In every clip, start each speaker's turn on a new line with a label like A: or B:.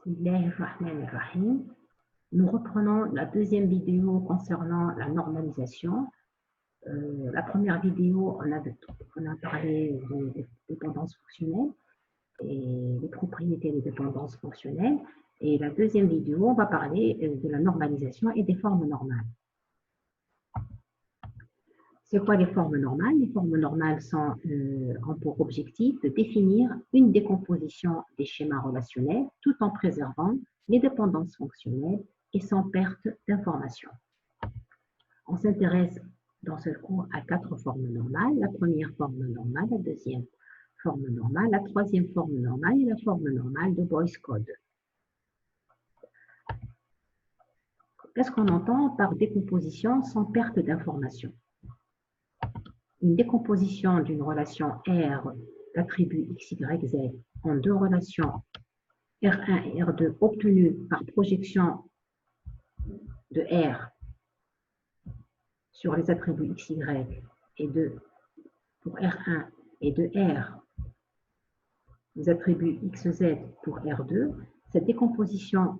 A: Bismillahirrahmanirrahim. Nous reprenons la deuxième vidéo concernant la normalisation. La première vidéo, on a parlé des dépendances fonctionnelles et des propriétés des dépendances fonctionnelles. Et la deuxième vidéo, on va parler de la normalisation et des formes normales. C'est quoi les formes normales? Les formes normales ont pour objectif de définir une décomposition des schémas relationnels tout en préservant les dépendances fonctionnelles et sans perte d'information. On s'intéresse dans ce cours à 4 formes normales. La première forme normale, la deuxième forme normale, la troisième forme normale et la forme normale de Boyce Code. Qu'est-ce qu'on entend par décomposition sans perte d'information? Une décomposition d'une relation R d'attributs X, Y, Z en deux relations R1 et R2 obtenues par projection de R sur les attributs X, Y et de pour R1 et de R les attributs X, Z pour R2, cette décomposition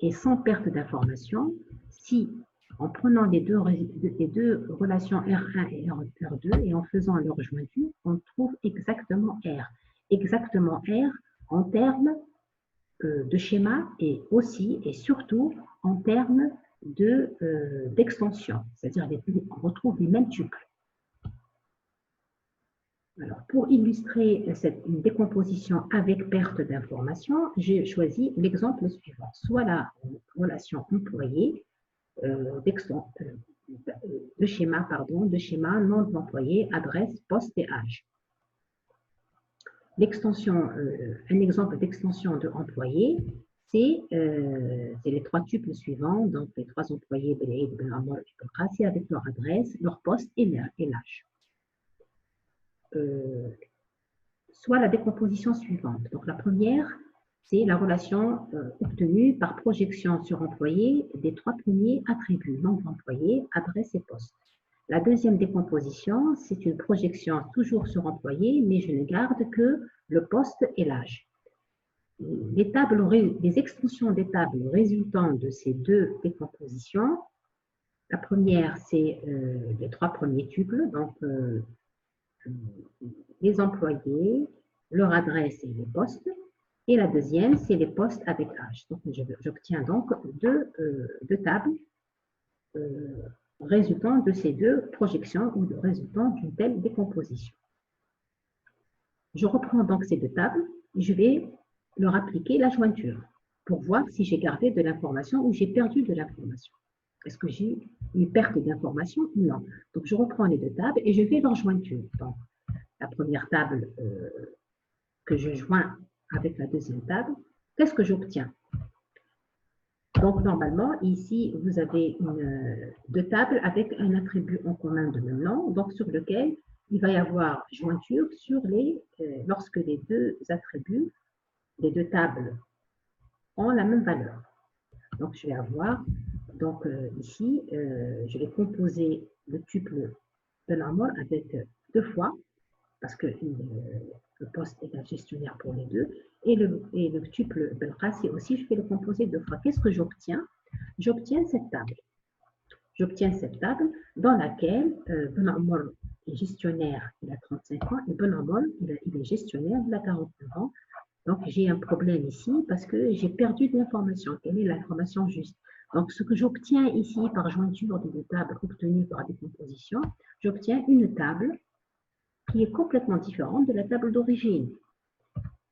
A: est sans perte d'information si en prenant les deux relations R1 et R2 et en faisant leur jointure, on trouve exactement R. Exactement R en termes de schéma et aussi et surtout en termes d'extension. C'est-à-dire on retrouve les mêmes tuples. Alors, pour illustrer une décomposition avec perte d'information, j'ai choisi l'exemple suivant. Soit la relation employée, de schéma, nom de l'employé, adresse, poste et âge. L'extension, un exemple d'extension de employé, c'est les trois tuples suivants, donc les trois employés Belaïd, Ben Amor et Ben Qassi avec leur adresse, leur poste et l'âge. Soit la décomposition suivante. Donc la première, c'est la relation obtenue par projection sur employé des trois premiers attributs, nom d'employé, adresse et poste. La deuxième décomposition, c'est une projection toujours sur employé, mais je ne garde que le poste et l'âge. Les extensions des tables résultant de ces deux décompositions, la première, c'est les trois premiers tuples, donc les employés, leur adresse et les postes. Et la deuxième, c'est les postes avec âge. Donc, j'obtiens donc deux tables résultant de ces deux projections ou résultant d'une telle décomposition. Je reprends donc ces deux tables et je vais leur appliquer la jointure pour voir si j'ai gardé de l'information ou j'ai perdu de l'information. Est-ce que j'ai une perte d'information ou non? Donc, je reprends les deux tables et je vais leur jointure. Donc, la première table que je joins avec la deuxième table, qu'est-ce que j'obtiens? Donc, normalement, ici, vous avez deux tables avec un attribut en commun de même nom, donc sur lequel il va y avoir jointure lorsque les deux attributs, les deux tables ont la même valeur. Donc, je vais avoir, donc ici, je vais composer le tuple de l'amour avec deux fois, parce que le poste est un gestionnaire pour les deux, et le tuple Belqassi aussi, je vais le composer deux fois. Qu'est-ce que j'obtiens? J'obtiens cette table. J'obtiens cette table dans laquelle Ben Ammar est gestionnaire, il a 35 ans, et Ben Ammar, il est gestionnaire, il a 49 ans. Donc, j'ai un problème ici parce que j'ai perdu de l'information. Quelle est l'information juste? Donc, ce que j'obtiens ici par jointure de deux tables obtenues par décomposition, j'obtiens une table qui est complètement différente de la table d'origine.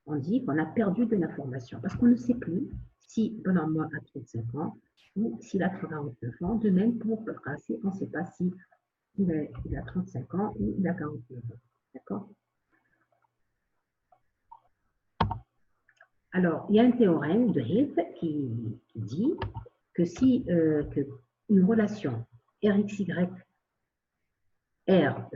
A: On dit qu'on a perdu de l'information parce qu'on ne sait plus si Ben Ammar a 35 ans ou s'il a 49 ans. De même pour Belqassi, on ne sait pas si il a 35 ans ou il a 49 ans. D'accord? Alors, il y a un théorème de Hill qui dit que si une relation RXY, R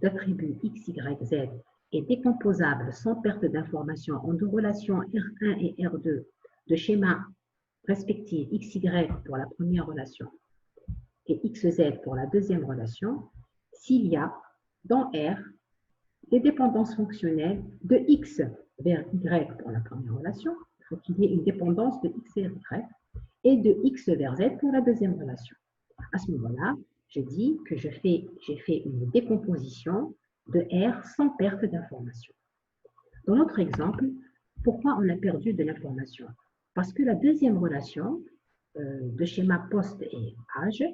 A: d'attribut X, Y, Z est décomposable sans perte d'information en deux relations R1 et R2 de schéma respectifs XY pour la première relation et XZ pour la deuxième relation, s'il y a dans R des dépendances fonctionnelles de X vers Y pour la première relation, il faut qu'il y ait une dépendance de X vers Y et de X vers Z pour la deuxième relation. À ce moment-là, je dis que j'ai fait une décomposition de R sans perte d'information. Dans notre exemple, pourquoi on a perdu de l'information? Parce que la deuxième relation de schéma poste et âge,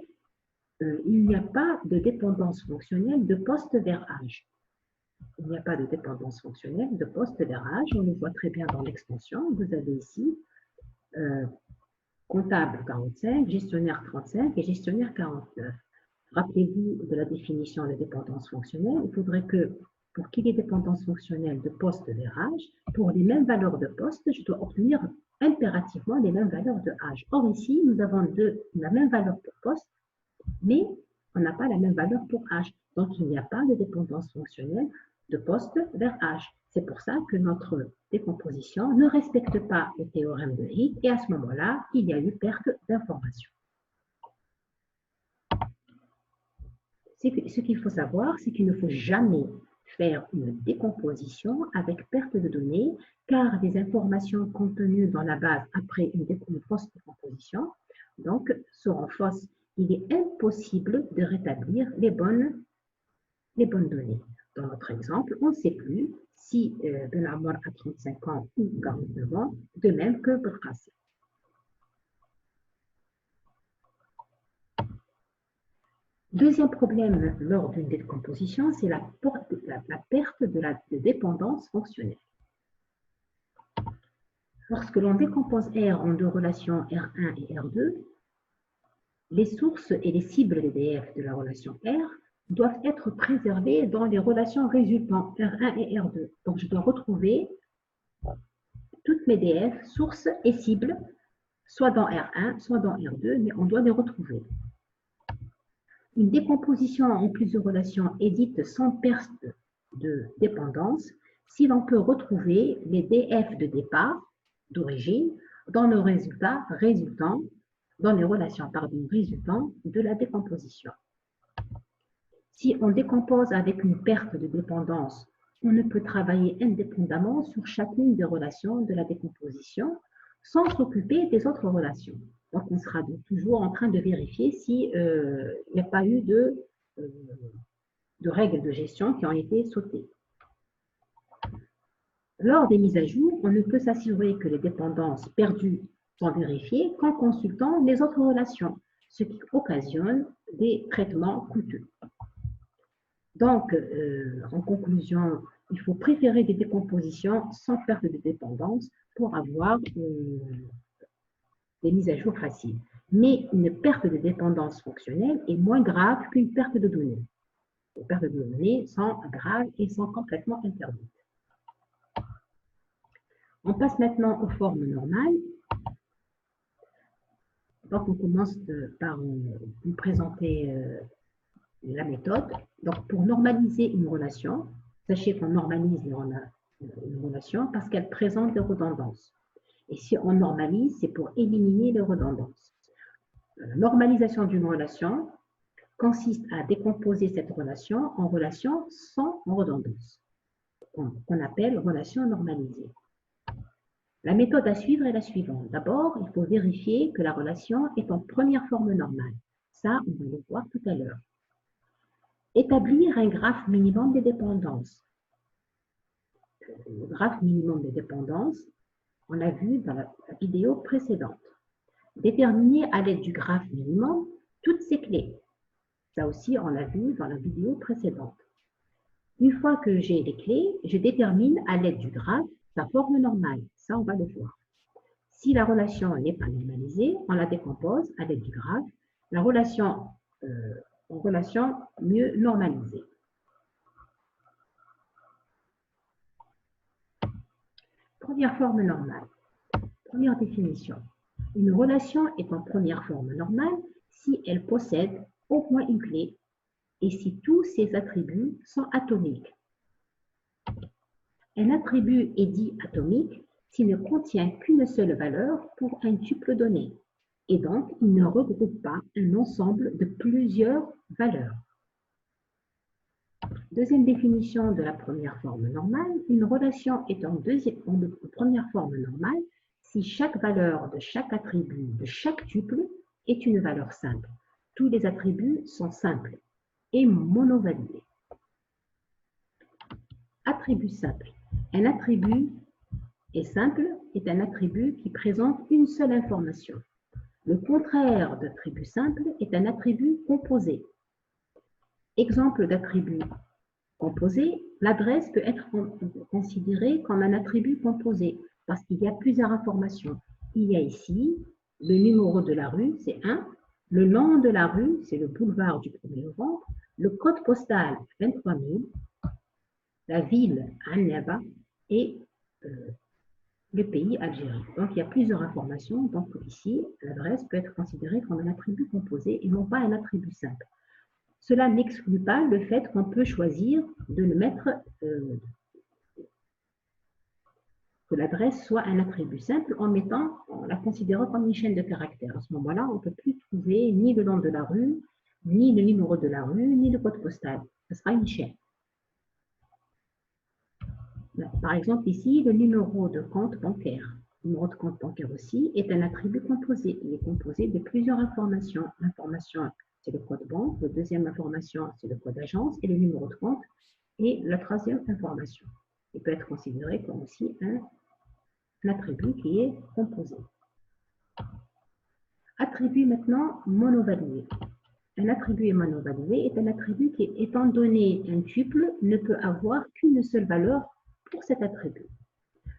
A: il n'y a pas de dépendance fonctionnelle de poste vers âge. Il n'y a pas de dépendance fonctionnelle de poste vers âge. On le voit très bien dans l'extension. Vous avez ici comptable 45, gestionnaire 35 et gestionnaire 49. Rappelez-vous de la définition de dépendance fonctionnelle. Il faudrait que, pour qu'il y ait dépendance fonctionnelle de poste vers âge, pour les mêmes valeurs de poste, je dois obtenir impérativement les mêmes valeurs de âge. Or, ici, nous avons la même valeur pour poste, mais on n'a pas la même valeur pour âge. Donc, il n'y a pas de dépendance fonctionnelle de poste vers âge. C'est pour ça que notre décomposition ne respecte pas le théorème de Hicks et à ce moment-là, il y a eu perte d'information. Ce qu'il faut savoir, c'est qu'il ne faut jamais faire une décomposition avec perte de données, car les informations contenues dans la base après une fausse décomposition donc, seront fausses. Il est impossible de rétablir les bonnes données. Dans notre exemple, on ne sait plus si Ben Ammar a 35 ans ou 49 ans, de même que Belkacem. Deuxième problème lors d'une décomposition, c'est la perte de dépendance fonctionnelle. Lorsque l'on décompose R en deux relations R1 et R2, les sources et les cibles DDF de la relation R doivent être préservées dans les relations résultant R1 et R2. Donc, je dois retrouver toutes mes DF, sources et cibles, soit dans R1, soit dans R2, mais on doit les retrouver. Une décomposition en plusieurs relations est dite sans perte de dépendance si l'on peut retrouver les DF de départ, d'origine, dans le résultat résultant, dans les relations résultant de la décomposition. Si on décompose avec une perte de dépendance, on ne peut travailler indépendamment sur chacune des relations de la décomposition sans s'occuper des autres relations. Donc, on sera donc toujours en train de vérifier s'il n'y a pas eu de règles de gestion qui ont été sautées. Lors des mises à jour, on ne peut s'assurer que les dépendances perdues sont vérifiées qu'en consultant les autres relations, ce qui occasionne des traitements coûteux. Donc, en conclusion, il faut préférer des décompositions sans perte de dépendance pour avoir des mises à jour faciles. Mais une perte de dépendance fonctionnelle est moins grave qu'une perte de données. Les pertes de données sont graves et sont complètement interdites. On passe maintenant aux formes normales. Donc, on commence par vous présenter la méthode. Donc, pour normaliser une relation, sachez qu'on normalise une relation parce qu'elle présente des redondances. Et si on normalise, c'est pour éliminer les redondances. La normalisation d'une relation consiste à décomposer cette relation en relation sans redondance, qu'on appelle relation normalisée. La méthode à suivre est la suivante. D'abord, il faut vérifier que la relation est en première forme normale. Ça, on va le voir tout à l'heure. Établir un graphe minimum des dépendances. Le graphe minimum des dépendances, on l'a vu dans la vidéo précédente. Déterminer à l'aide du graphe minimum toutes ces clés. Ça aussi, on l'a vu dans la vidéo précédente. Une fois que j'ai les clés, je détermine à l'aide du graphe sa forme normale. Ça, on va le voir. Si la relation n'est pas normalisée, on la décompose à l'aide du graphe. La relation en relation mieux normalisée. Première forme normale. Première définition. Une relation est en première forme normale si elle possède au moins une clé et si tous ses attributs sont atomiques. Un attribut est dit atomique s'il ne contient qu'une seule valeur pour un tuple donné, et donc il ne regroupe pas un ensemble de plusieurs valeurs. Deuxième définition de la première forme normale, une relation est en première forme normale si chaque valeur de chaque attribut de chaque tuple est une valeur simple. Tous les attributs sont simples et monovalués. Attribut simple. Un attribut est un attribut qui présente une seule information. Le contraire d'attribut simple est un attribut composé. Exemple d'attribut composé, l'adresse peut être considérée comme un attribut composé parce qu'il y a plusieurs informations. Il y a ici le numéro de la rue, c'est 1. Le nom de la rue, c'est le boulevard du 1er novembre. Le code postal, 23 000. La ville, Annaba, et le pays, Algérie. Donc, il y a plusieurs informations. Donc, ici, l'adresse peut être considérée comme un attribut composé et non pas un attribut simple. Cela n'exclut pas le fait qu'on peut choisir de le mettre, que l'adresse soit un attribut simple en la considérant comme une chaîne de caractères. À ce moment-là, on ne peut plus trouver ni le nom de la rue, ni le numéro de la rue, ni le code postal. Ce sera une chaîne. Par exemple, ici, le numéro de compte bancaire. Le numéro de compte bancaire aussi est un attribut composé. Il est composé de plusieurs informations. L'information, c'est le code banque. La deuxième information, c'est le code agence et le numéro de compte. Et la troisième information. Il peut être considéré comme aussi un attribut qui est composé. Attribut maintenant monovalué. Un attribut monovalué est un attribut qui, étant donné un tuple, ne peut avoir qu'une seule valeur pour cet attribut.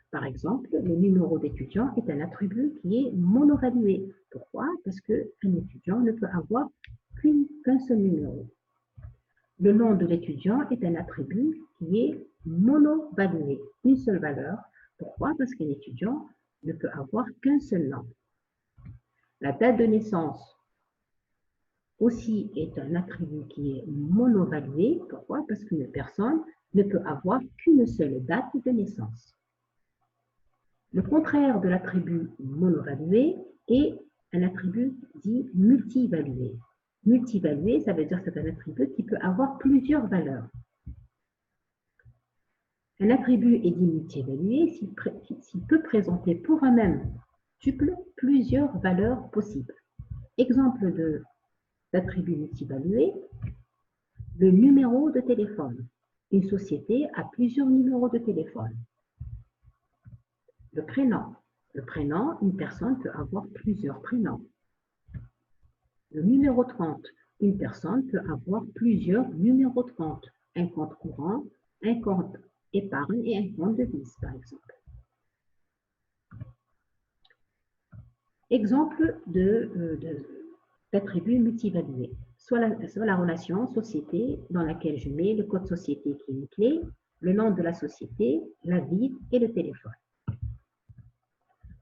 A: Par exemple, le numéro d'étudiant est un attribut qui est monovalué. Pourquoi? Parce qu'un étudiant ne peut avoir qu'un seul numéro. Le nom de l'étudiant est un attribut qui est monovalué, une seule valeur. Pourquoi? Parce qu'un étudiant ne peut avoir qu'un seul nom. La date de naissance aussi est un attribut qui est monovalué. Pourquoi? Parce qu'une personne ne peut avoir qu'une seule date de naissance. Le contraire de l'attribut monovalué est un attribut dit multivalué. Multivalué, ça veut dire que c'est un attribut qui peut avoir plusieurs valeurs. Un attribut est dit multivalué s'il peut présenter pour un même tuple plusieurs valeurs possibles. Exemple d'attribut multivalué, le numéro de téléphone. Une société a plusieurs numéros de téléphone. Le prénom. Le prénom, une personne peut avoir plusieurs prénoms. Le numéro de compte. Une personne peut avoir plusieurs numéros de compte. Un compte courant, un compte épargne et un compte devise, par exemple. Exemple d'attribut multivalué. Soit la relation société dans laquelle je mets le code société qui est une clé, le nom de la société, la ville et le téléphone.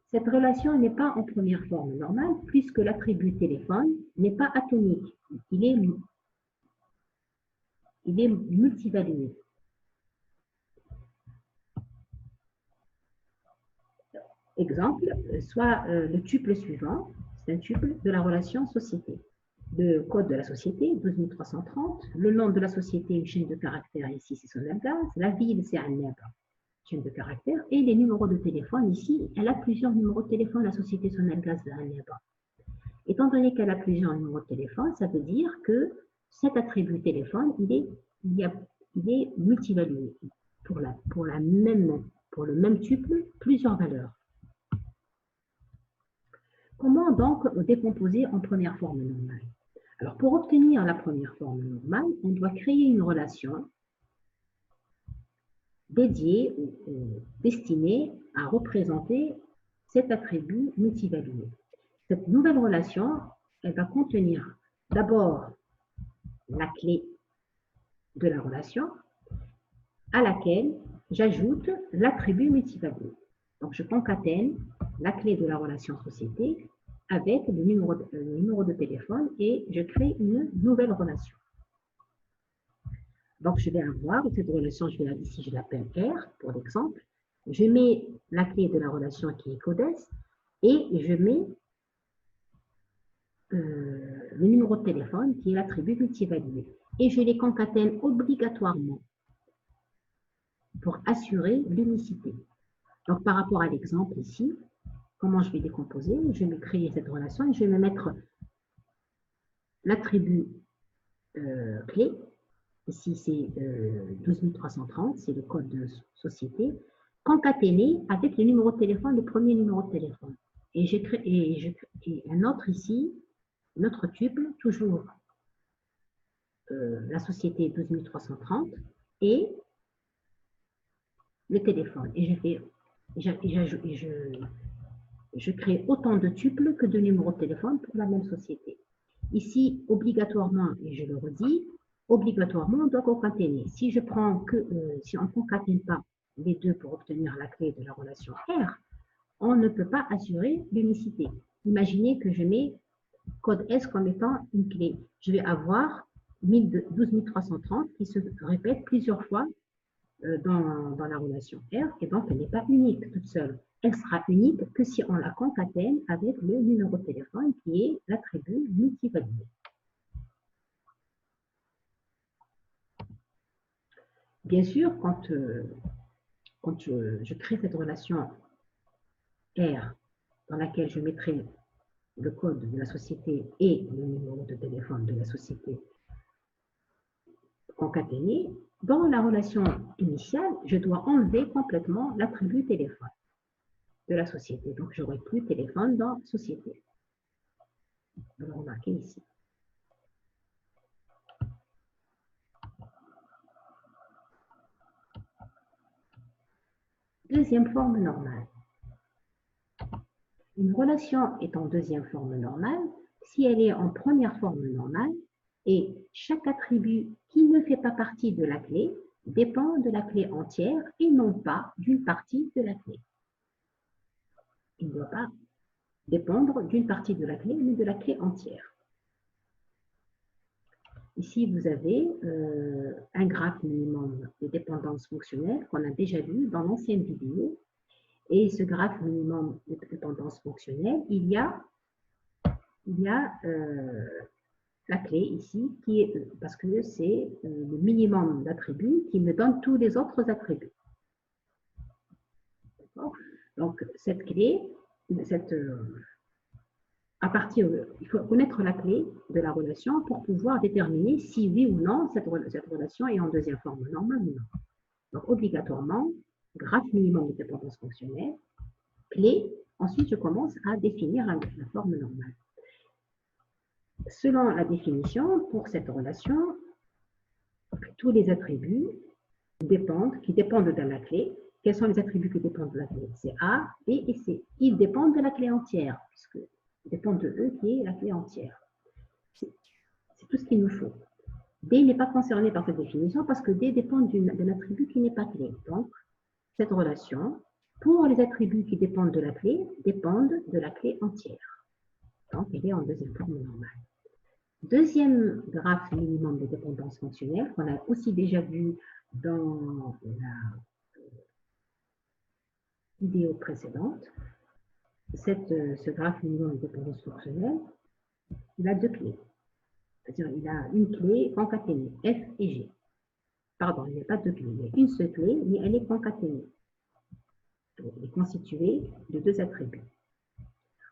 A: Cette relation n'est pas en première forme normale puisque l'attribut téléphone n'est pas atomique. Il est multivalué. Exemple, soit le tuple suivant, c'est un tuple de la relation société. Le code de la société, 12330. Le nom de la société, une chaîne de caractères, ici c'est Sonalgaz. La ville, c'est Annaba, chaîne de caractères. Et les numéros de téléphone, ici, elle a plusieurs numéros de téléphone, la société Sonalgaz de Annaba. Étant donné qu'elle a plusieurs numéros de téléphone, ça veut dire que cet attribut téléphone, il est multivalué. Pour le même tuple, plusieurs valeurs. Comment donc décomposer en première forme normale? Alors, pour obtenir la première forme normale, on doit créer une relation dédiée ou destinée à représenter cet attribut multivalué. Cette nouvelle relation, elle va contenir d'abord la clé de la relation à laquelle j'ajoute l'attribut multivalué. Donc, je concatène la clé de la relation société avec le numéro de téléphone et je crée une nouvelle relation. Donc, je vais avoir cette relation, ici je l'appelle R pour l'exemple. Je mets la clé de la relation qui est CODES et je mets le numéro de téléphone qui est l'attribut multivalué. et je les concatène obligatoirement pour assurer l'unicité. Donc, par rapport à l'exemple ici, comment je vais décomposer? Je vais créer cette relation et je vais me mettre l'attribut clé. Ici, c'est 12330, c'est le code de société, concaténé avec le numéro de téléphone, le premier numéro de téléphone. Et j'ai créé un autre ici, un autre tuple, toujours la société 12330 et le téléphone. Et je crée autant de tuples que de numéros de téléphone pour la même société. Ici, obligatoirement, et je le redis, obligatoirement, on doit concaténer. Si je prends si on ne concatène pas les deux pour obtenir la clé de la relation R, on ne peut pas assurer l'unicité. Imaginez que je mets code S comme étant une clé. Je vais avoir 12330 qui se répète plusieurs fois dans la relation R, et donc elle n'est pas unique toute seule. Elle sera unique que si on la concatène avec le numéro de téléphone qui est l'attribut multivalidé. Bien sûr, quand je crée cette relation R dans laquelle je mettrai le code de la société et le numéro de téléphone de la société concaténé, dans la relation initiale, je dois enlever complètement l'attribut téléphone de la société. Donc, je n'aurai plus téléphone dans société. Vous le remarquez ici. Deuxième forme normale. Une relation est en deuxième forme normale si elle est en première forme normale et chaque attribut qui ne fait pas partie de la clé dépend de la clé entière et non pas d'une partie de la clé. Il ne doit pas dépendre d'une partie de la clé, mais de la clé entière. Ici, vous avez un graphe minimum de dépendance fonctionnelle qu'on a déjà vu dans l'ancienne vidéo. Et ce graphe minimum de dépendance fonctionnelle, il y a la clé ici, qui est parce que c'est le minimum d'attributs qui me donne tous les autres attributs. Donc, cette clé, à partir il faut connaître la clé de la relation pour pouvoir déterminer si oui ou non cette relation est en deuxième forme normale ou non. Donc, obligatoirement, graphe minimum de dépendance fonctionnelle, clé, ensuite je commence à définir la forme normale. Selon la définition, pour cette relation, tous les attributs qui dépendent de la clé. Quels sont les attributs qui dépendent de la clé? C'est A, B et C. Ils dépendent de la clé entière, puisque dépendent de E qui est la clé entière. C'est tout ce qu'il nous faut. D n'est pas concerné par cette définition parce que D dépend d'un attribut qui n'est pas clé. Donc, cette relation, pour les attributs qui dépendent de la clé, dépendent de la clé entière. Donc, elle est en deuxième forme normale. Deuxième graphe minimum de dépendance fonctionnelle qu'on a aussi déjà vu dans la vidéo précédente. Ce graphe minimum de dépendance fonctionnelle, il a deux clés. C'est-à-dire il a une clé concaténée, F et G. Pardon, il n'y a pas deux clés, il y a une seule clé, mais elle est concaténée. Elle est constituée de deux attributs.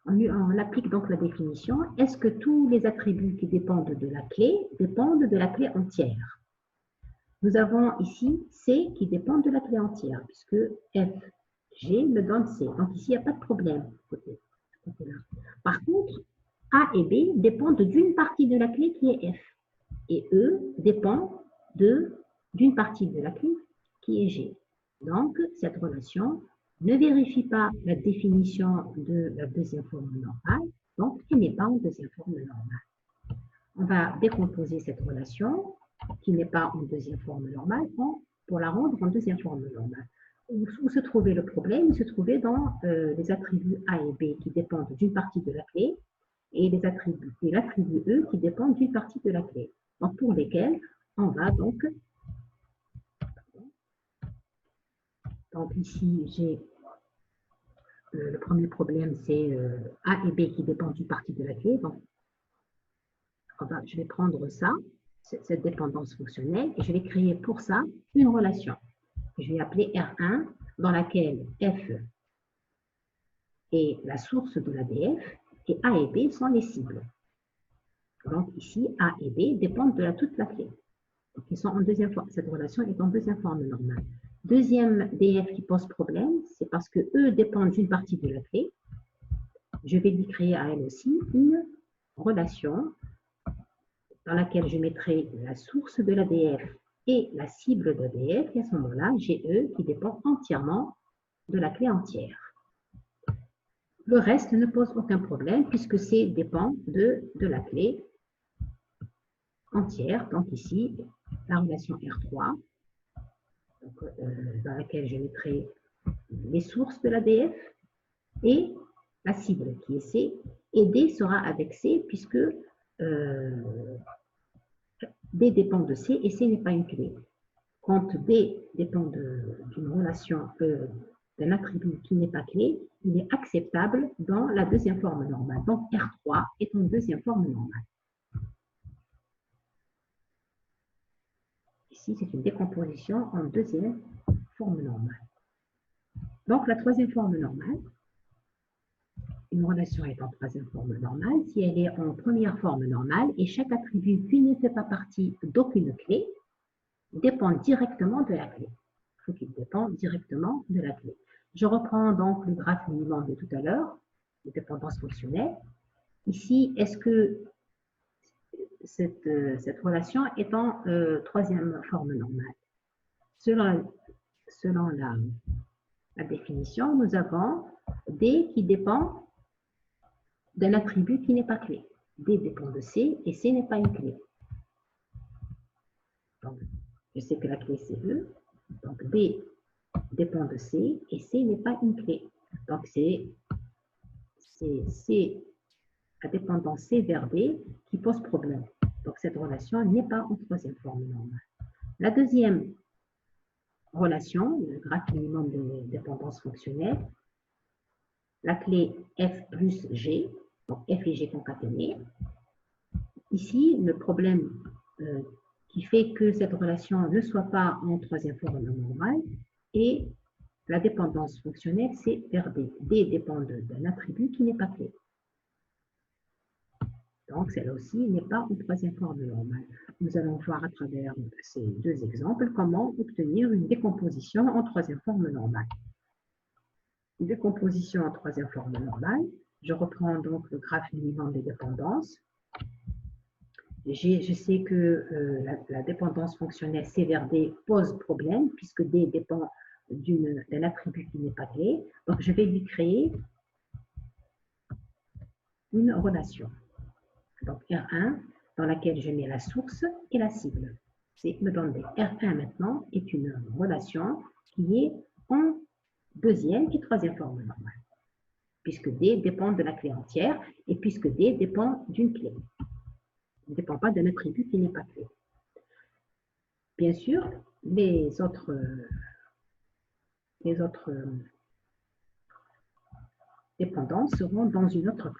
A: On applique donc la définition. Est-ce que tous les attributs qui dépendent de la clé dépendent de la clé entière? Nous avons ici C qui dépend de la clé entière, puisque F, G me donne C. Donc ici, il n'y a pas de problème. Par contre, A et B dépendent d'une partie de la clé qui est F. Et E dépend d'une partie de la clé qui est G. Donc, cette relation ne vérifie pas la définition de la deuxième forme normale, donc elle n'est pas en deuxième forme normale. On va décomposer cette relation qui n'est pas en deuxième forme normale pour la rendre en deuxième forme normale. Où se trouvait le problème? Il se trouvait dans les attributs A et B qui dépendent d'une partie de la clé et l'attribut E qui dépend d'une partie de la clé. Donc, pour lesquels on va donc ici, j'ai le premier problème, c'est A et B qui dépendent d'une partie de la clé. Donc, je vais prendre ça. cette dépendance fonctionnelle et je vais créer pour ça une relation. Je vais appeler R1 dans laquelle F est la source de l'ADF et A et B sont les cibles. Donc ici, A et B dépendent de toute la clé. Donc ils sont en deuxième forme. Cette relation est en deuxième forme normale. Deuxième DF qui pose problème, c'est parce que eux dépendent d'une partie de la clé. Je vais lui créer à elle aussi une relation dans laquelle je mettrai la source de l'ADF et la cible d'ADF. Et à ce moment-là, j'ai E qui dépend entièrement de la clé entière. Le reste ne pose aucun problème puisque C dépend de la clé entière. Donc ici, la relation R3, dans laquelle je mettrai les sources de l'ADF et la cible qui est C. Et D sera avec C puisque D dépend de C et C n'est pas une clé. Quand D dépend d'une relation, d'un attribut qui n'est pas clé, il est acceptable dans la deuxième forme normale. Donc R3 est en deuxième forme normale. Ici, c'est une décomposition en deuxième forme normale. Donc la troisième forme normale, une relation est en troisième forme normale si elle est en première forme normale et chaque attribut qui ne fait pas partie d'aucune clé dépend directement de la clé. Il faut qu'il dépende directement de la clé. Je reprends donc le graphe minimum de tout à l'heure, de dépendance fonctionnelle. Ici, est-ce que cette relation est en troisième forme normale? Selon la définition, nous avons D qui dépend d'un attribut qui n'est pas clé. D dépend de C et C n'est pas une clé. Donc, je sais que la clé c'est E. Donc D dépend de C et C n'est pas une clé. Donc c'est la dépendance C vers D qui pose problème. Donc cette relation n'est pas en troisième forme normale. La deuxième relation, le graphe minimum de dépendance fonctionnelle, la clé F plus G, donc F et G concaténés. Ici, le problème qui fait que cette relation ne soit pas en troisième forme normale est la dépendance fonctionnelle, c'est vers D. D dépend d'un attribut qui n'est pas clé. Donc, celle-là aussi n'est pas en troisième forme normale. Nous allons voir à travers ces deux exemples comment obtenir une décomposition en troisième forme normale. Une décomposition en troisième forme normale. Je reprends donc le graphe minimum des dépendances. Je sais que la dépendance fonctionnelle C vers D pose problème puisque D dépend d'un attribut qui n'est pas clé. Donc, je vais lui créer une relation. Donc, R1 dans laquelle je mets la source et la cible. C'est me donne R1 maintenant est une relation qui est en deuxième et troisième forme normale puisque D dépend de la clé entière et puisque D dépend d'une clé. Il ne dépend pas d'un attribut qui n'est pas clé. Bien sûr, les autres dépendances seront dans une autre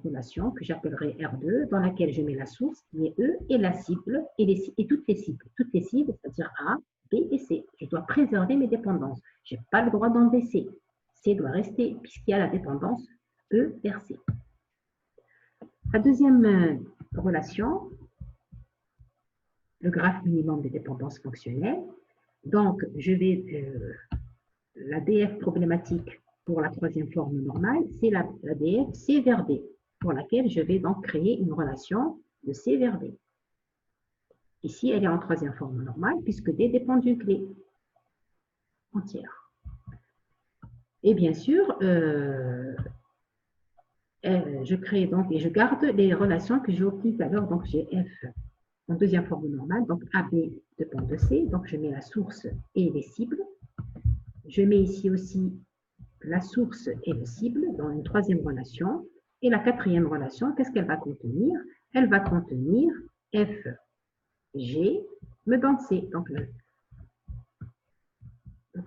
A: relation que j'appellerai R2, dans laquelle je mets la source qui est E et la cible et toutes les cibles. Toutes les cibles, c'est-à-dire A, B et C. Je dois préserver mes dépendances. Je n'ai pas le droit d'enlever C. C doit rester puisqu'il y a la dépendance E vers C. La deuxième relation, le graphe minimum des dépendances fonctionnelles. Donc, je vais, la DF problématique pour la troisième forme normale, c'est la DF C vers D, pour laquelle je vais donc créer une relation de C vers D. Ici, elle est en troisième forme normale, puisque D dépend d'une clé entière. Et bien sûr, je crée donc et je garde les relations que j'ai obtenues tout à l'heure. Donc, j'ai F en deuxième forme normale, donc AB dépend de C, donc je mets la source et les cibles. Je mets ici aussi la source et le cible dans une troisième relation. Et la quatrième relation, qu'est-ce qu'elle va contenir? Elle va contenir F, G, me donne C. Donc, elle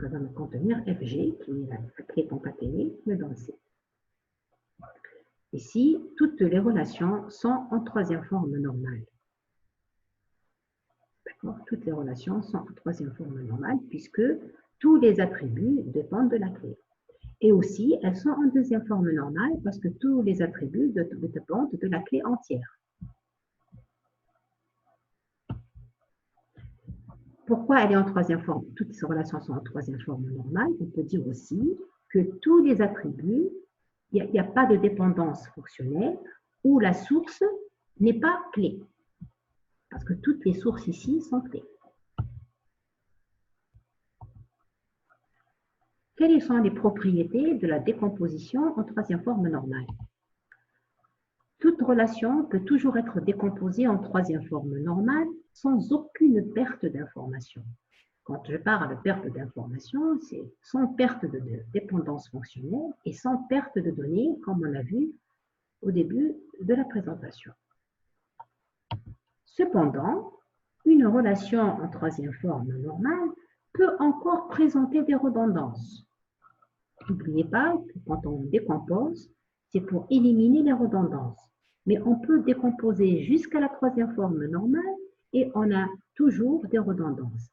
A: va me contenir FG, qui est la clé concaténée, me donne C. Ici, toutes les relations sont en troisième forme normale. Toutes les relations sont en troisième forme normale puisque tous les attributs dépendent de la clé. Et aussi, elles sont en deuxième forme normale parce que tous les attributs dépendent de la clé entière. Pourquoi elle est en troisième forme? Toutes ces relations sont en troisième forme normale. On peut dire aussi que tous les attributs, il n'y a pas de dépendance fonctionnelle où la source n'est pas clé. Parce que toutes les sources ici sont clés. Quelles sont les propriétés de la décomposition en troisième forme normale? Toute relation peut toujours être décomposée en troisième forme normale sans aucune perte d'information. Quand je parle de perte d'information, c'est sans perte de dépendance fonctionnelle et sans perte de données, comme on l'a vu au début de la présentation. Cependant, une relation en troisième forme normale peut encore présenter des redondances. N'oubliez pas que quand on décompose, c'est pour éliminer les redondances. Mais on peut décomposer jusqu'à la troisième forme normale et on a toujours des redondances.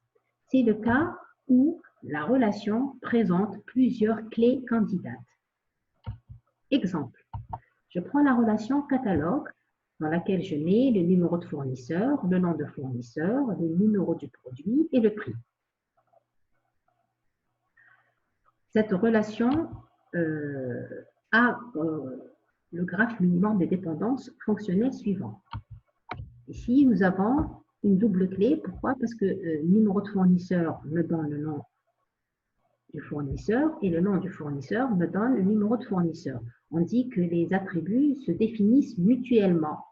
A: C'est le cas où la relation présente plusieurs clés candidates. Exemple, je prends la relation catalogue dans laquelle je mets le numéro de fournisseur, le nom de fournisseur, le numéro du produit et le prix. Cette relation a le graphe minimum des dépendances fonctionnelles suivant. Ici, nous avons une double clé. Pourquoi? Parce que le numéro de fournisseur me donne le nom du fournisseur et le nom du fournisseur me donne le numéro de fournisseur. On dit que les attributs se définissent mutuellement.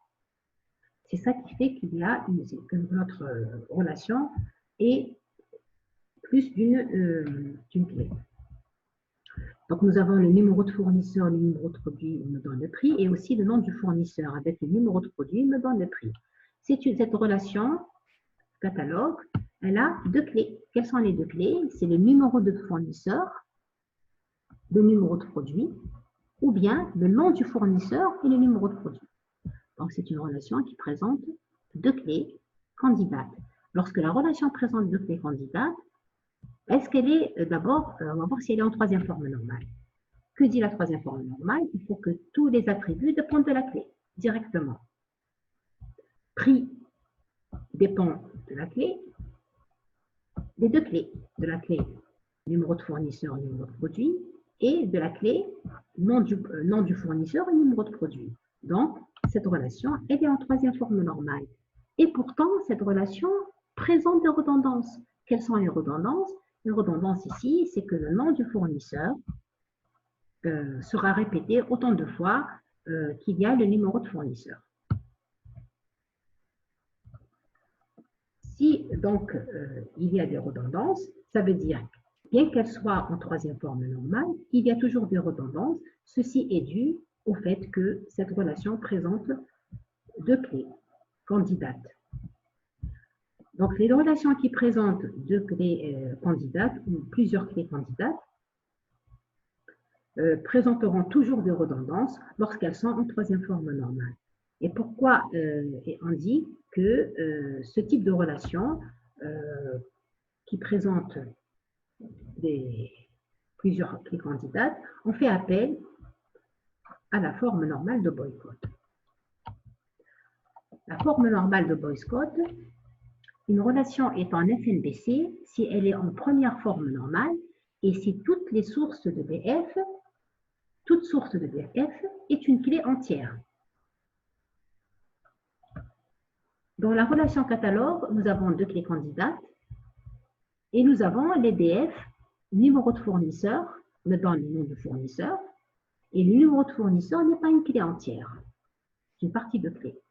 A: C'est ça qui fait qu'il y a que notre relation est plus d'une clé. Donc, nous avons le numéro de fournisseur, le numéro de produit me donne le prix, et aussi le nom du fournisseur avec le numéro de produit me donne le prix. Cette relation catalogue, elle a deux clés. Quelles sont les deux clés? C'est le numéro de fournisseur, le numéro de produit, ou bien le nom du fournisseur et le numéro de produit. Donc, c'est une relation qui présente deux clés candidates. Lorsque la relation présente deux clés candidates, est-ce qu'elle est, d'abord, on va voir si elle est en troisième forme normale. Que dit la troisième forme normale? Il faut que tous les attributs dépendent de la clé, directement. Prix dépend de la clé, des deux clés, de la clé numéro de fournisseur, numéro de produit, et de la clé nom du fournisseur et numéro de produit. Donc, cette relation, elle est en troisième forme normale. Et pourtant, cette relation présente des redondances. Quelles sont les redondances? Une redondance ici, c'est que le nom du fournisseur sera répété autant de fois qu'il y a le numéro de fournisseur. Si donc il y a des redondances, ça veut dire que bien qu'elles soient en troisième forme normale, il y a toujours des redondances. Ceci est dû au fait que cette relation présente deux clés candidates. Donc, les relations qui présentent deux clés candidates ou plusieurs clés candidates présenteront toujours des redondances lorsqu'elles sont en troisième forme normale. Et pourquoi on dit que ce type de relation qui présente plusieurs clés candidates, on fait appel à la forme normale de Boycott. La forme normale de Boycott, une relation est en FNBC si elle est en première forme normale et si toutes les sources de BF, toute source de BF est une clé entière. Dans la relation catalogue, nous avons deux clés candidates et nous avons les DF, numéro de fournisseur me donne le nom de fournisseur et le numéro de fournisseur n'est pas une clé entière, c'est une partie de clé.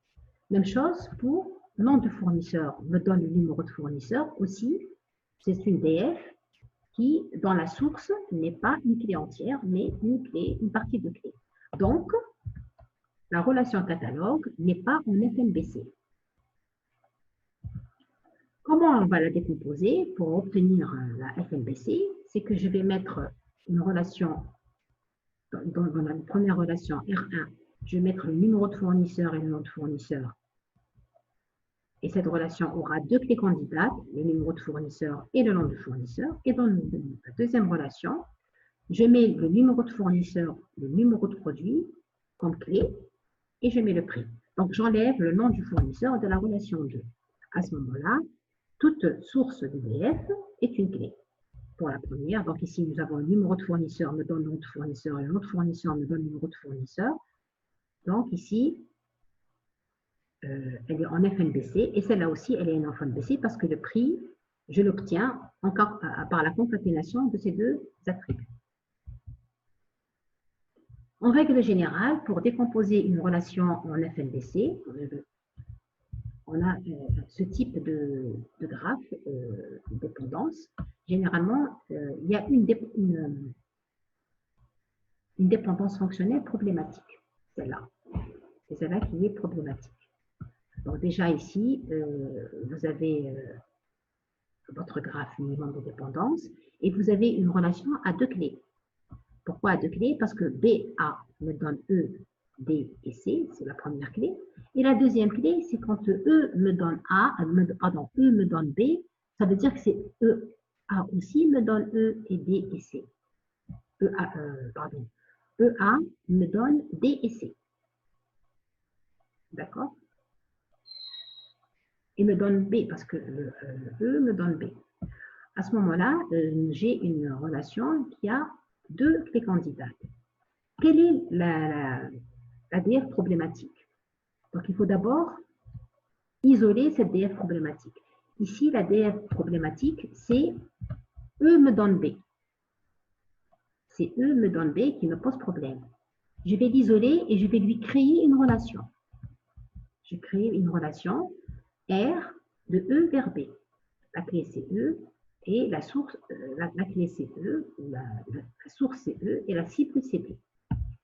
A: Même chose pour nom de fournisseur me donne le numéro de fournisseur aussi, c'est une DF qui, dans la source, n'est pas une clé entière, mais une partie de clé. Donc, la relation catalogue n'est pas en FNBC. Comment on va la décomposer pour obtenir la FNBC? C'est que je vais mettre une relation, dans la première relation R1, je vais mettre le numéro de fournisseur et le nom de fournisseur Et cette relation aura deux clés candidates, le numéro de fournisseur et le nom de fournisseur. Et dans la deuxième relation, je mets le numéro de fournisseur, le numéro de produit comme clé et je mets le prix. Donc, j'enlève le nom du fournisseur de la relation 2. À ce moment-là, toute source d'EDF est une clé. Pour la première, donc ici, nous avons le numéro de fournisseur me donne le nom de fournisseur et le nom de fournisseur me donne le numéro de fournisseur. Donc, ici, elle est en FNBC et celle-là aussi, elle est en FNBC parce que le prix, je l'obtiens par la concaténation de ces deux attributs. En règle générale, pour décomposer une relation en FNBC, on a ce type de graphe de dépendance. Généralement, il y a une dépendance fonctionnelle problématique. Celle-là. C'est celle-là qui est problématique. Donc déjà ici, vous avez votre graphe minimum de dépendance et vous avez une relation à deux clés. Pourquoi à deux clés? Parce que BA me donne E, D et C, c'est la première clé. Et la deuxième clé, c'est quand E me donne A, pardon, E me donne B, ça veut dire que c'est EA aussi me donne E et D et C. EA me donne D et C. D'accord? Et me donne B parce que le E me donne B. À ce moment-là, j'ai une relation qui a deux clés candidates. Quelle est la DF problématique? Donc, il faut d'abord isoler cette DF problématique. Ici, la DF problématique, c'est E me donne B. C'est E me donne B qui me pose problème. Je vais l'isoler et je vais lui créer une relation. Je crée une relation R de E vers B. La clé c'est E et la source, la clé c'est E, la source c'est E et la cible c'est B.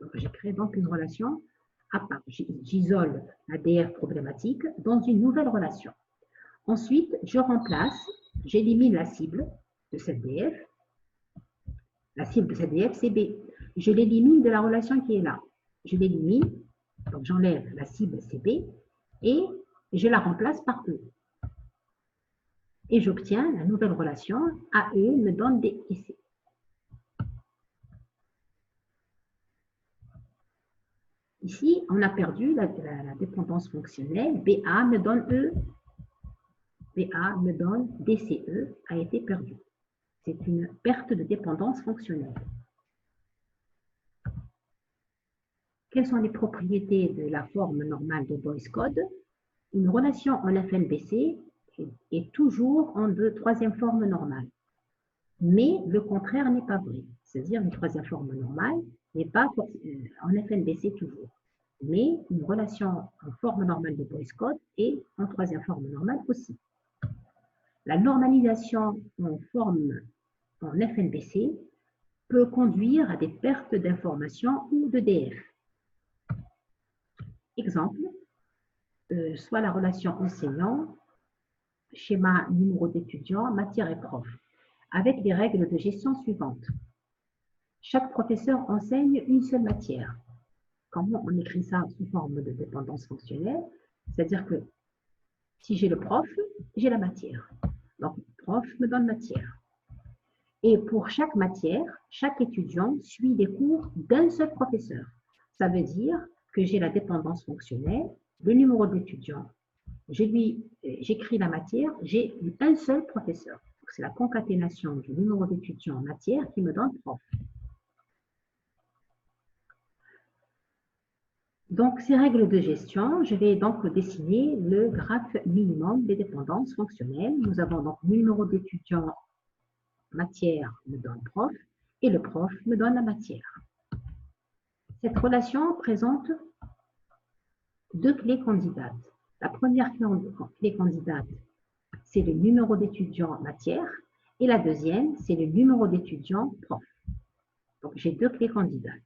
A: Donc, je crée donc une relation à part. J'isole la DF problématique dans une nouvelle relation. Ensuite, je remplace, j'élimine la cible de cette DF. La cible de cette DF, c'est B. Je l'élimine de la relation qui est là. Je l'élimine, donc j'enlève la cible, c'est B, et je la remplace par E. Et j'obtiens la nouvelle relation AE me donne D et C. Ici, on a perdu la dépendance fonctionnelle. BA me donne E, BA me donne DCE a été perdu. C'est une perte de dépendance fonctionnelle. Quelles sont les propriétés de la forme normale de Boyce Code? Une relation en FNBC est toujours en troisième forme normale. Mais le contraire n'est pas vrai. C'est-à-dire une troisième forme normale n'est pas en FNBC toujours. Mais une relation en forme normale de Boyce Code est en troisième forme normale aussi. La normalisation en forme en FNBC peut conduire à des pertes d'informations ou de DF. Exemple, soit la relation enseignant, schéma numéro d'étudiant, matière et prof, avec les règles de gestion suivantes. Chaque professeur enseigne une seule matière. Comment on écrit ça sous forme de dépendance fonctionnelle? C'est-à-dire que si j'ai le prof, j'ai la matière. Donc, prof me donne matière. Et pour chaque matière, chaque étudiant suit des cours d'un seul professeur. Ça veut dire que j'ai la dépendance fonctionnelle, le numéro d'étudiant. J'écris la matière, j'ai un seul professeur. C'est la concaténation du numéro d'étudiant en matière qui me donne prof. Donc, ces règles de gestion, je vais donc dessiner le graphe minimum des dépendances fonctionnelles. Nous avons donc le numéro d'étudiant matière me donne prof et le prof me donne la matière. Cette relation présente deux clés candidates. La première clé candidate, c'est le numéro d'étudiant matière et la deuxième, c'est le numéro d'étudiant prof. Donc, j'ai deux clés candidates.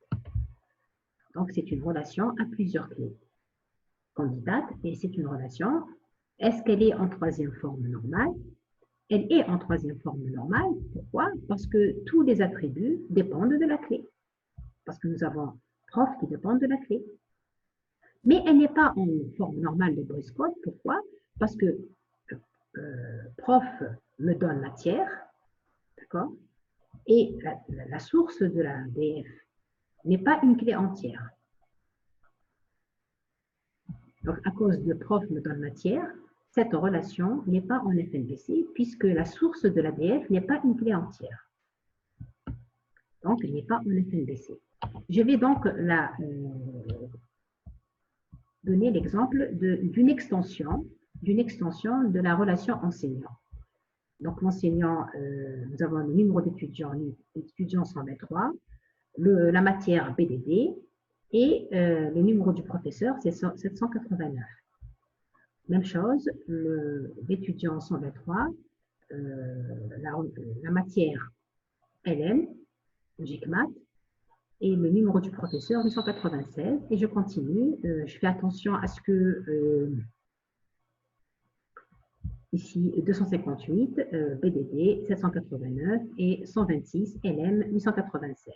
A: Donc, c'est une relation à plusieurs clés candidates et c'est une relation. Est-ce qu'elle est en troisième forme normale? Elle est en troisième forme normale. Pourquoi? Parce que tous les attributs dépendent de la clé. Parce que nous avons prof qui dépend de la clé. Mais elle n'est pas en forme normale de Boyce Code. Pourquoi? parce que prof me donne matière, d'accord, et la source de la DF n'est pas une clé entière. Donc, à cause de prof me donne matière, cette relation n'est pas en FNBC puisque la source de la DF n'est pas une clé entière. Donc, elle n'est pas en FNBC. Je vais donc donner l'exemple d'une extension de la relation enseignant. Donc, l'enseignant, nous avons le numéro d'étudiant 123, la matière BDD et le numéro du professeur, c'est 789. Même chose, l'étudiant 123, la matière LM, logique maths, et le numéro du professeur 896. Et je continue, je fais attention à ce que ici 258, BDD 789 et 126 LM 896.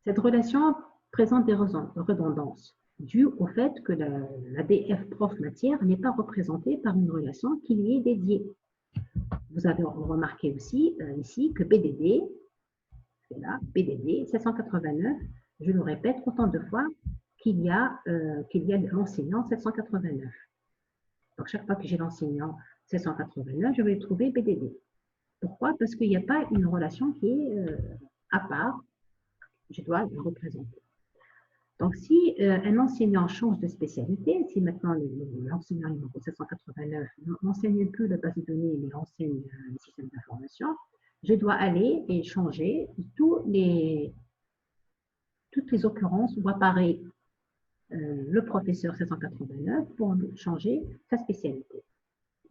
A: Cette relation présente des redondances dues au fait que la DF prof matière n'est pas représentée par une relation qui lui est dédiée. Vous avez remarqué aussi ici que BDD, c'est là, BDD 789, je le répète autant de fois qu'il y a l'enseignant 789. Donc, chaque fois que j'ai l'enseignant 789, je vais trouver BDD. Pourquoi? Parce qu'il n'y a pas une relation qui est à part. Je dois le représenter. Donc, si un enseignant change de spécialité, si maintenant l'enseignant numéro 789 n'enseigne plus la base de données, mais enseigne le système d'information, je dois aller et changer toutes les occurrences où apparaît le professeur 789 pour changer sa spécialité,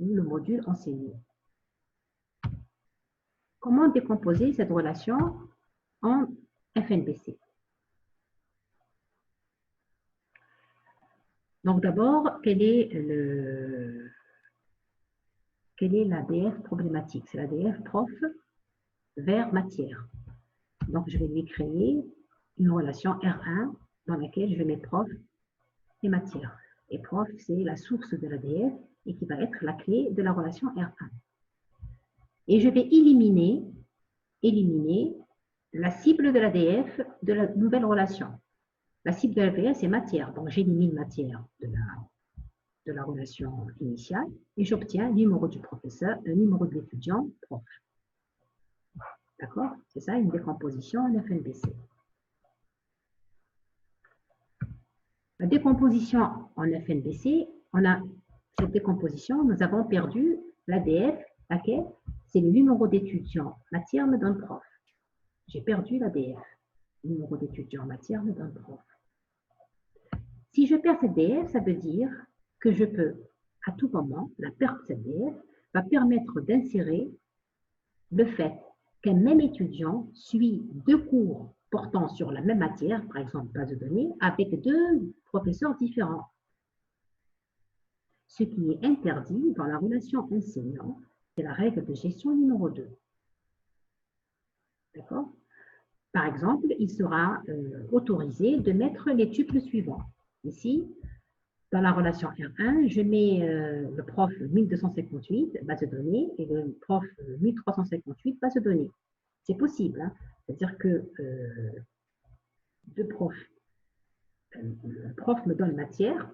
A: le module enseigné. Comment décomposer cette relation en FNBC? Donc d'abord, quelle est la DF problématique? C'est la DF prof vers matière. Donc je vais lui créer une relation R1 dans laquelle je vais mettre prof et matière. Et prof, c'est la source de la DF et qui va être la clé de la relation R1. Et je vais éliminer la cible de la DF de la nouvelle relation. La cible de la DF, c'est matière. Donc, j'élimine matière de la relation initiale et j'obtiens le numéro du professeur, le numéro de l'étudiant, prof. D'accord? C'est ça, une décomposition en FNBC. La décomposition en FNBC, cette décomposition, nous avons perdu la DF, laquelle c'est le numéro d'étudiant matière me donne prof. J'ai perdu la DF. Numéro d'étudiant matière me donne prof. Si je perds cette DF, ça veut dire que je peux, à tout moment, la perte de cette DF va permettre d'insérer le fait qu'un même étudiant suit 2 cours portant sur la même matière, par exemple base de données, avec 2 professeurs différents. Ce qui est interdit dans la relation enseignant, c'est la règle de gestion numéro 2. D'accord? Par exemple, il sera autorisé de mettre les tuples suivants. Ici, dans la relation R1, je mets le prof 1258, base de données, et le prof 1358, base de données. C'est possible, hein? C'est-à-dire que le prof me donne matière,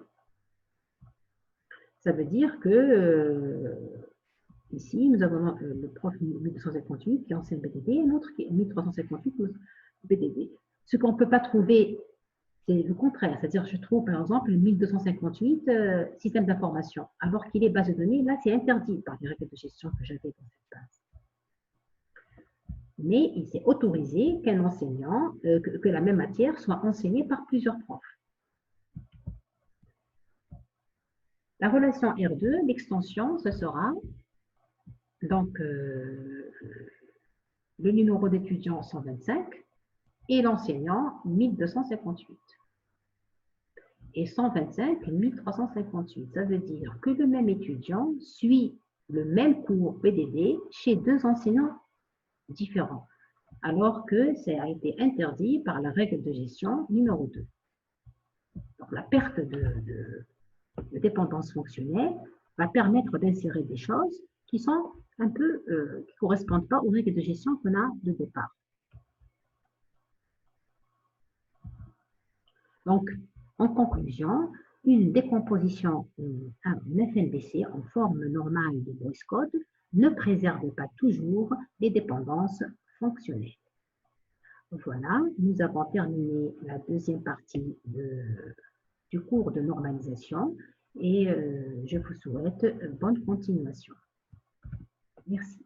A: ça veut dire que ici, nous avons le prof 1258 qui enseigne BDD et l'autre qui est 1358 BDD. Ce qu'on ne peut pas trouver, c'est le contraire. C'est-à-dire, je trouve par exemple 1258 système d'information, alors qu'il est base de données. Là, c'est interdit par les règles de gestion que j'avais dans cette base. Mais il s'est autorisé qu'un enseignant, que la même matière soit enseignée par plusieurs profs. La relation R2, l'extension, ce sera donc le numéro d'étudiant 125 et l'enseignant 1258. Et 125, 1358. Ça veut dire que le même étudiant suit le même cours BDD chez 2 enseignants différents, alors que ça a été interdit par la règle de gestion numéro 2. Donc, la perte de dépendance fonctionnelle va permettre d'insérer des choses qui sont un peu, qui ne correspondent pas aux règles de gestion qu'on a de départ. Donc, en conclusion, une décomposition en FNBC en forme normale de Boyce Code ne préserve pas toujours les dépendances fonctionnelles. Voilà, nous avons terminé la deuxième partie du cours de normalisation et je vous souhaite bonne continuation. Merci.